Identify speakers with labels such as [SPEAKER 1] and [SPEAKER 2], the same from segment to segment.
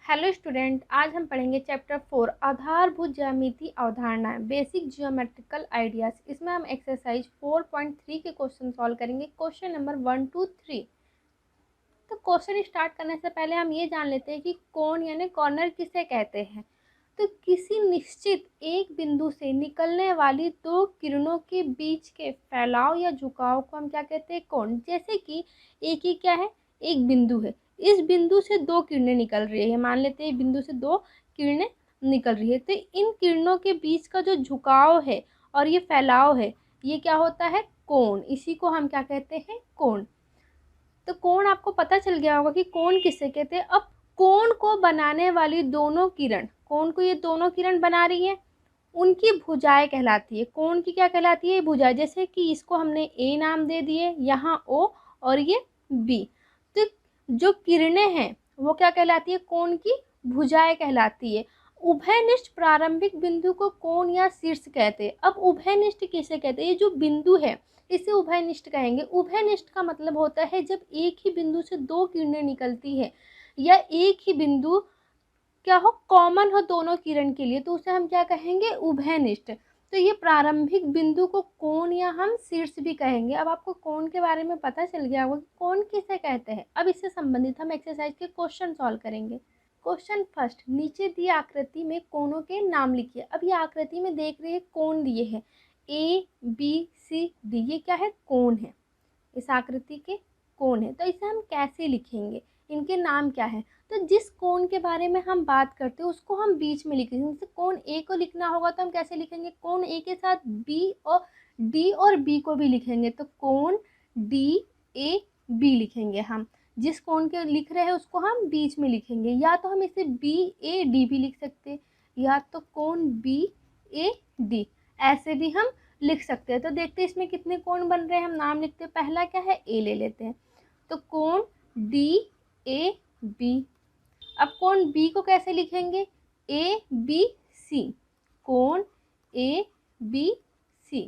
[SPEAKER 1] Hello student, आज हम पढ़ेंगे चैप्टर 4 आधारभूत ज्यामिति अवधारणाएं, बेसिक जियोमेट्रिकल आइडियाज। इसमें हम एक्सरसाइज 4.3 के क्वेश्चन सॉल्व करेंगे। Question number 1 2 3। तो क्वेश्चन स्टार्ट करने से पहले हम ये जान लेते हैं कि कोण यानी कॉर्नर किसे कहते हैं। तो किसी निश्चित एक बिंदु से निकलने वाली दो किरणों के बीच के फैलाव या झुकाव को हम क्या कहते हैं? कोण। जैसे कि एक ही क्या है, एक बिंदु है, इस बिंदु से दो किरणें निकल रही है। मान लेते हैं बिंदु से दो किरणें निकल रही है, तो इन किरणों के बीच का जो झुकाव है और ये फैलाव है, ये क्या होता है? कोण। इसी को हम क्या कहते हैं? कोण। तो कोण आपको पता चल गया होगा कि कोण किसे कहते हैं। अब कोण को बनाने वाली दोनों किरण, कोण को ये दोनों किरण बना रही है, उनकी भुजाएं कहलाती है। कोण की क्या कहलाती है? भुजाएं। जैसे कि इसको हमने ए नाम दे दिए, यहाँ ओ और ये बी। तो जो किरणें हैं वो क्या कहलाती है? कोण की भुजाएं कहलाती है। उभयनिष्ठ प्रारंभिक बिंदु को कोण या शीर्ष कहते हैं। अब उभयनिष्ठ किसे कहते हैं? ये जो बिंदु है इसे उभयनिष्ठ कहेंगे। उभयनिष्ठ का मतलब होता है जब एक ही बिंदु से दो किरणें निकलती है या एक ही बिंदु क्या हो, कॉमन हो दोनों किरण के लिए, तो उसे हम क्या कहेंगे? उभयनिष्ठ। तो ये प्रारंभिक बिंदु को कोण या हम शीर्ष भी कहेंगे। अब आपको कोण के बारे में पता चल गया होगा कि कोण किसे कहते हैं। अब इससे संबंधित हम एक्सरसाइज के क्वेश्चन सॉल्व करेंगे। क्वेश्चन फर्स्ट, नीचे दी आकृति में कोणों के नाम लिखिए। अब ये आकृति में देख रहे हैं कोण दिए हैं ए बी सी डी, ये क्या है? कोण है। इस आकृति के कोण है। तो इसे हम कैसे लिखेंगे, इनके नाम क्या है? तो जिस कोण के बारे में हम बात करते हैं उसको हम बीच में लिखेंगे। जैसे कोण ए को लिखना होगा तो हम कैसे लिखेंगे? कोण ए के साथ बी और डी और बी को भी लिखेंगे, तो कोण डी ए बी लिखेंगे। हम जिस कोण के लिख रहे हैं उसको हम बीच में लिखेंगे। या तो हम इसे बी ए डी भी लिख सकते हैं, या तो कोण बी ए डी, ऐसे भी हम लिख सकते हैं। तो देखते हैं इसमें कितने कोण बन रहे हैं। हम नाम लिखते हैं। पहला क्या है? ए ले लेते हैं, तो कोण डी ए बी। अब कोण बी को कैसे लिखेंगे? ए बी सी, कोण ए बी सी।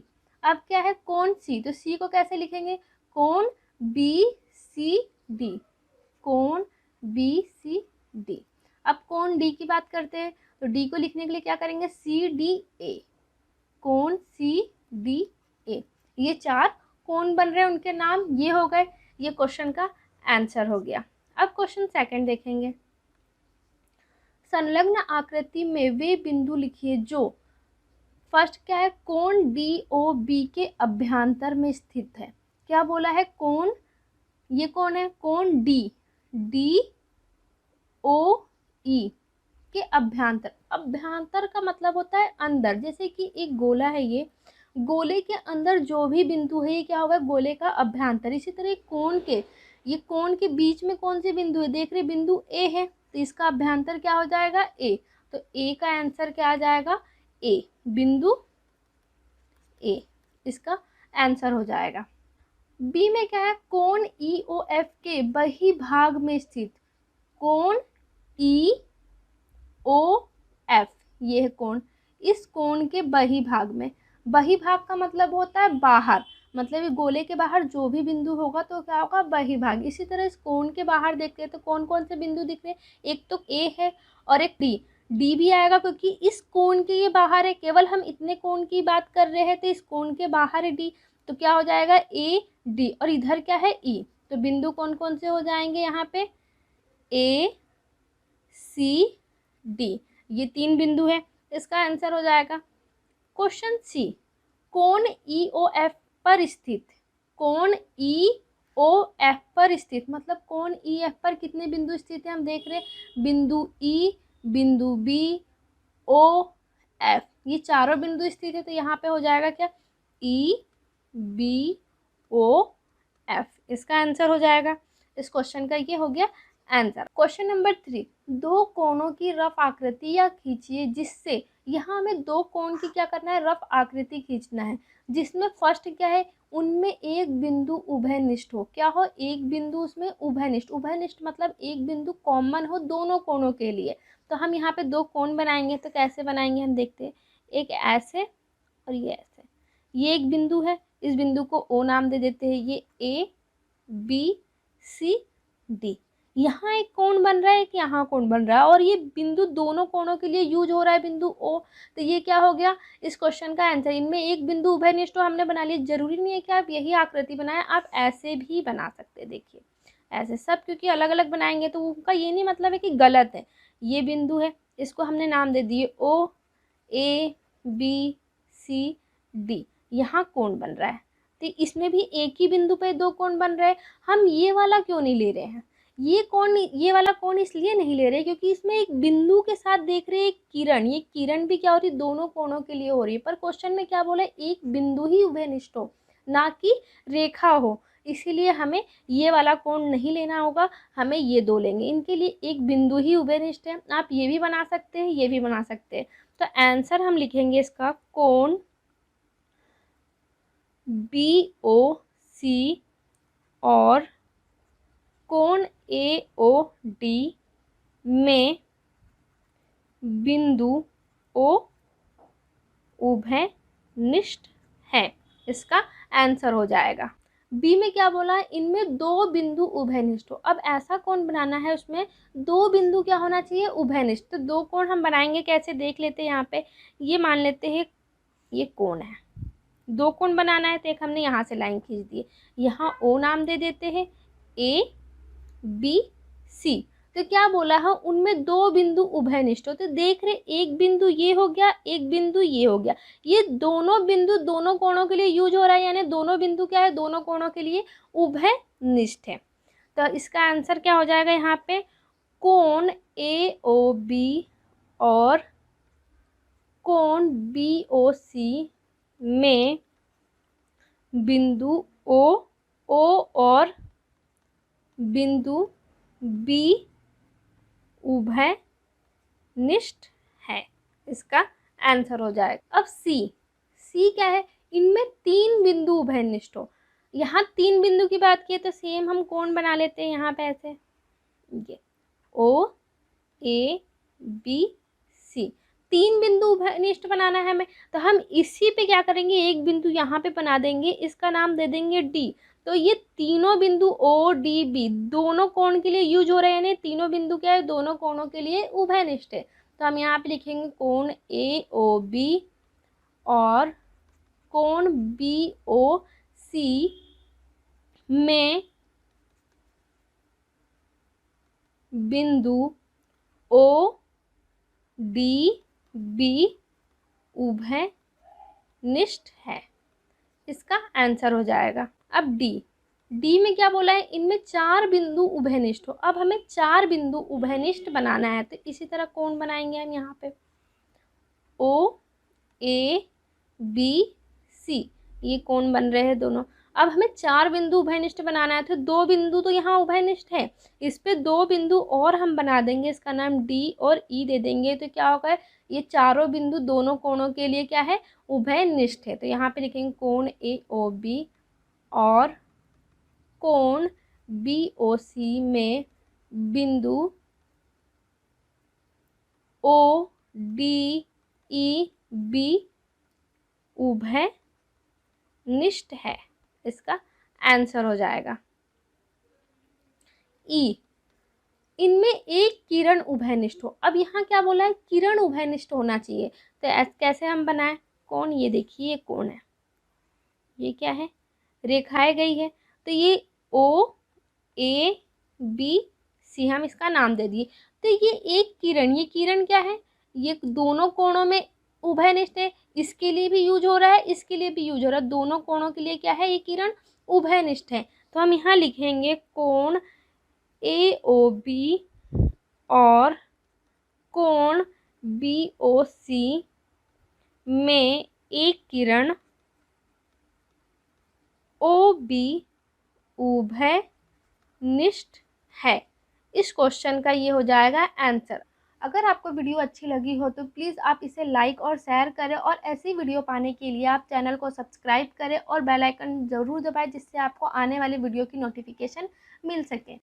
[SPEAKER 1] अब क्या है? कोण सी, तो सी को कैसे लिखेंगे? कोण बी सी डी, कोण बी सी डी। अब कोण डी की बात करते हैं, तो डी को लिखने के लिए क्या करेंगे? सी डी ए, कोण सी डी ए। ये चार कोण बन रहे हैं, उनके नाम ये हो गए। ये क्वेश्चन का आंसर हो गया। अब क्वेश्चन सेकंड देखेंगे। संलग्न आकृति में वे बिंदु लिखिए जो फर्स्ट क्या है? कोण डी ओ बी के अभ्यंतर में स्थित है। क्या बोला है? कोण, ये कौन है? कोण डी डी ओ ई के अभ्यंतर। अभ्यंतर का मतलब होता है अंदर। जैसे कि एक गोला है, ये गोले के अंदर जो भी बिंदु है ये क्या होगा? गोले का अभ्यंतर। इसी तरह कोण के, ये कोण के बीच में कौन सी बिंदु है? देख रहे बिंदु ए है, तो इसका अभ्यंतर क्या हो जाएगा? ए। तो ए का आंसर क्या आ जाएगा? ए, बिंदु ए इसका आंसर हो जाएगा। बी में क्या है? कोण ई ओ एफ के बही भाग में स्थित। कोण ई ओ एफ, ये है कोण। इस कोण के बही भाग में, बही भाग का मतलब होता है बाहर, मतलब ये गोले के बाहर जो भी बिंदु होगा तो क्या होगा? बही भाग। इसी तरह इस कोण के बाहर देखते हैं तो कौन कौन से बिंदु दिख रहे हैं? एक तो ए है और एक डी। डी भी आएगा क्योंकि इस कोण के ये बाहर है। केवल हम इतने कोण की बात कर रहे हैं तो इस कोण के बाहर है डी, तो क्या हो जाएगा? A D. और इधर क्या है? ई। तो बिंदु कौन कौन से हो जाएंगे यहाँ पे? ए सी डी, ये तीन बिंदु है, इसका आंसर हो जाएगा। क्वेश्चन सी, कोण ई ओ एफ पर स्थित। कोण ई ओ एफ पर स्थित मतलब कोण ई एफ पर कितने बिंदु स्थित है? हम देख रहे हैं बिंदु ई, बिंदु बी, ओ एफ, ये चारों बिंदु स्थित है। तो यहाँ पे हो जाएगा क्या? ई बी ओ एफ, इसका आंसर हो जाएगा। इस क्वेश्चन का ये हो गया आंसर। क्वेश्चन नंबर 3, दो कोणों की रफ आकृति या खींचिए जिससे, यहाँ हमें दो कोण की क्या करना है? रफ आकृति खींचना है, जिसमें फर्स्ट क्या है? उनमें एक बिंदु उभयनिष्ठ हो। क्या हो? एक बिंदु उसमें उभयनिष्ठ। उभयनिष्ठ मतलब एक बिंदु कॉमन हो दोनों कोणों के लिए। तो हम यहाँ पे दो कोण बनाएंगे, तो कैसे बनाएंगे हम देखते हैं। एक ऐसे और ये ऐसे। ये एक बिंदु है, इस बिंदु को ओ नाम दे देते हैं। ये ए बी सी डी, यहाँ एक कोण बन रहा है, एक यहाँ कोण बन रहा है, और ये बिंदु दोनों कोणों के लिए यूज हो रहा है, बिंदु ओ। तो ये क्या हो गया इस क्वेश्चन का आंसर। इनमें एक बिंदु उभयनिष्ठ हमने बना लिया। जरूरी नहीं है कि आप यही आकृति बनाएं, आप ऐसे भी बना सकते हैं। देखिए ऐसे सब, क्योंकि अलग अलग बनाएंगे तो उनका ये नहीं मतलब है कि गलत है। ये बिंदु है, इसको हमने नाम दे दिए ओ, ए बी सी डी। यहाँ कोण बन रहा है, तो इसमें भी एक ही बिंदु पे दो कोण बन रहे हैं। हम ये वाला क्यों नहीं ले रहे हैं, ये वाला कोण इसलिए नहीं ले रहे क्योंकि इसमें एक बिंदु के साथ देख रहे हैं एक किरण। ये किरण भी क्या हो रही है, दोनों कोणों के लिए हो रही है। पर क्वेश्चन में क्या बोला है, एक बिंदु ही उभयनिष्ठ हो, ना कि रेखा हो। इसीलिए हमें ये वाला कोण नहीं लेना होगा, हमें ये दो लेंगे। इनके लिए एक बिंदु ही उभयनिष्ठ है। आप ये भी बना सकते हैं, ये भी बना सकते हैं। तो आंसर हम लिखेंगे इसका कोण BOC और कोण AOD में बिंदु O उभयनिष्ठ है। इसका आंसर हो जाएगा। बी में क्या बोला है, इनमें दो बिंदु उभयनिष्ठ हो। अब ऐसा कोण बनाना है उसमें दो बिंदु क्या होना चाहिए, उभयनिष्ठ। तो दो कोण हम बनाएंगे कैसे, देख लेते हैं। यहाँ पे ये मान लेते हैं ये कोण है, दो कोण बनाना है तो एक हमने यहाँ से लाइन खींच दी है, यहाँ ओ नाम दे देते हैं, ABC। तो क्या बोला है, उनमें दो बिंदु उभयनिष्ठ हो। तो देख रहे एक बिंदु ये हो गया, एक बिंदु ये हो गया। ये दोनों बिंदु दोनों कोणों के लिए यूज हो रहा है, यानी दोनों बिंदु क्या है, दोनों कोणों के लिए उभयनिष्ठ है। तो इसका आंसर क्या हो जाएगा, यहाँ पे कोण AOB और कोण BOC में बिंदु O और बिंदु B उभयनिष्ठ है। इसका आंसर हो जाएगा। अब सी क्या है, इनमें तीन बिंदु उभयनिष्ठ हो। यहाँ तीन बिंदु की बात की तो सेम हम कोण बना लेते हैं। यहाँ पे ऐसे ये OABC, तीन बिंदु उभयनिष्ठ बनाना है हमें। तो हम इसी पे क्या करेंगे, एक बिंदु यहाँ पे बना देंगे, इसका नाम दे देंगे D। तो ये तीनों बिंदु ODB दोनों कोण के लिए यूज हो रहे हैं, यानी तीनों बिंदु क्या है, दोनों कोणों के लिए उभयनिष्ठ है। तो हम यहाँ पे लिखेंगे कोण AOB और कोण BOC में बिंदु ODB उभयनिष्ठ है। इसका आंसर हो जाएगा। अब डी में क्या बोला है, इनमें चार बिंदु उभयनिष्ठ हो। अब हमें चार बिंदु उभयनिष्ठ बनाना है, तो इसी तरह कोण बनाएंगे हम यहाँ पे OABC, ये कोण बन रहे हैं दोनों। अब हमें चार बिंदु उभयनिष्ठ बनाना है, तो दो बिंदु तो यहाँ उभयनिष्ठ है, इस पे दो बिंदु और हम बना देंगे, इसका नाम D और E दे देंगे। तो क्या होगा, ये चारों बिंदु दोनों कोणों के लिए क्या है, उभयनिष्ठ है। तो यहाँ पे लिखेंगे कोण AOB और कोण BOC में बिंदु ODEB उभयनिष्ठ है। इसका आंसर हो जाएगा। ई, इनमें एक किरण उभयनिष्ठ हो। अब यहाँ क्या बोला है, किरण उभयनिष्ठ होना चाहिए। तो कैसे हम बनाएं कोण, ये देखिए कोण है, ये क्या है, रेखाएं गई है। तो ये OABC हम इसका नाम दे दिए। तो ये एक किरण, ये किरण क्या है, ये दोनों कोणों में उभयनिष्ठ है। इसके लिए भी यूज हो रहा है, इसके लिए भी यूज हो रहा है, दोनों कोणों के लिए क्या है, ये किरण उभयनिष्ठ है। तो हम यहाँ लिखेंगे कोण AOB और कोण BOC में एक किरण OB उभयनिष्ठ है। इस क्वेश्चन का ये हो जाएगा आंसर। अगर आपको वीडियो अच्छी लगी हो तो प्लीज़ आप इसे लाइक और शेयर करें, और ऐसी वीडियो पाने के लिए आप चैनल को सब्सक्राइब करें और बेल आइकन ज़रूर दबाएं, जिससे आपको आने वाली वीडियो की नोटिफिकेशन मिल सके।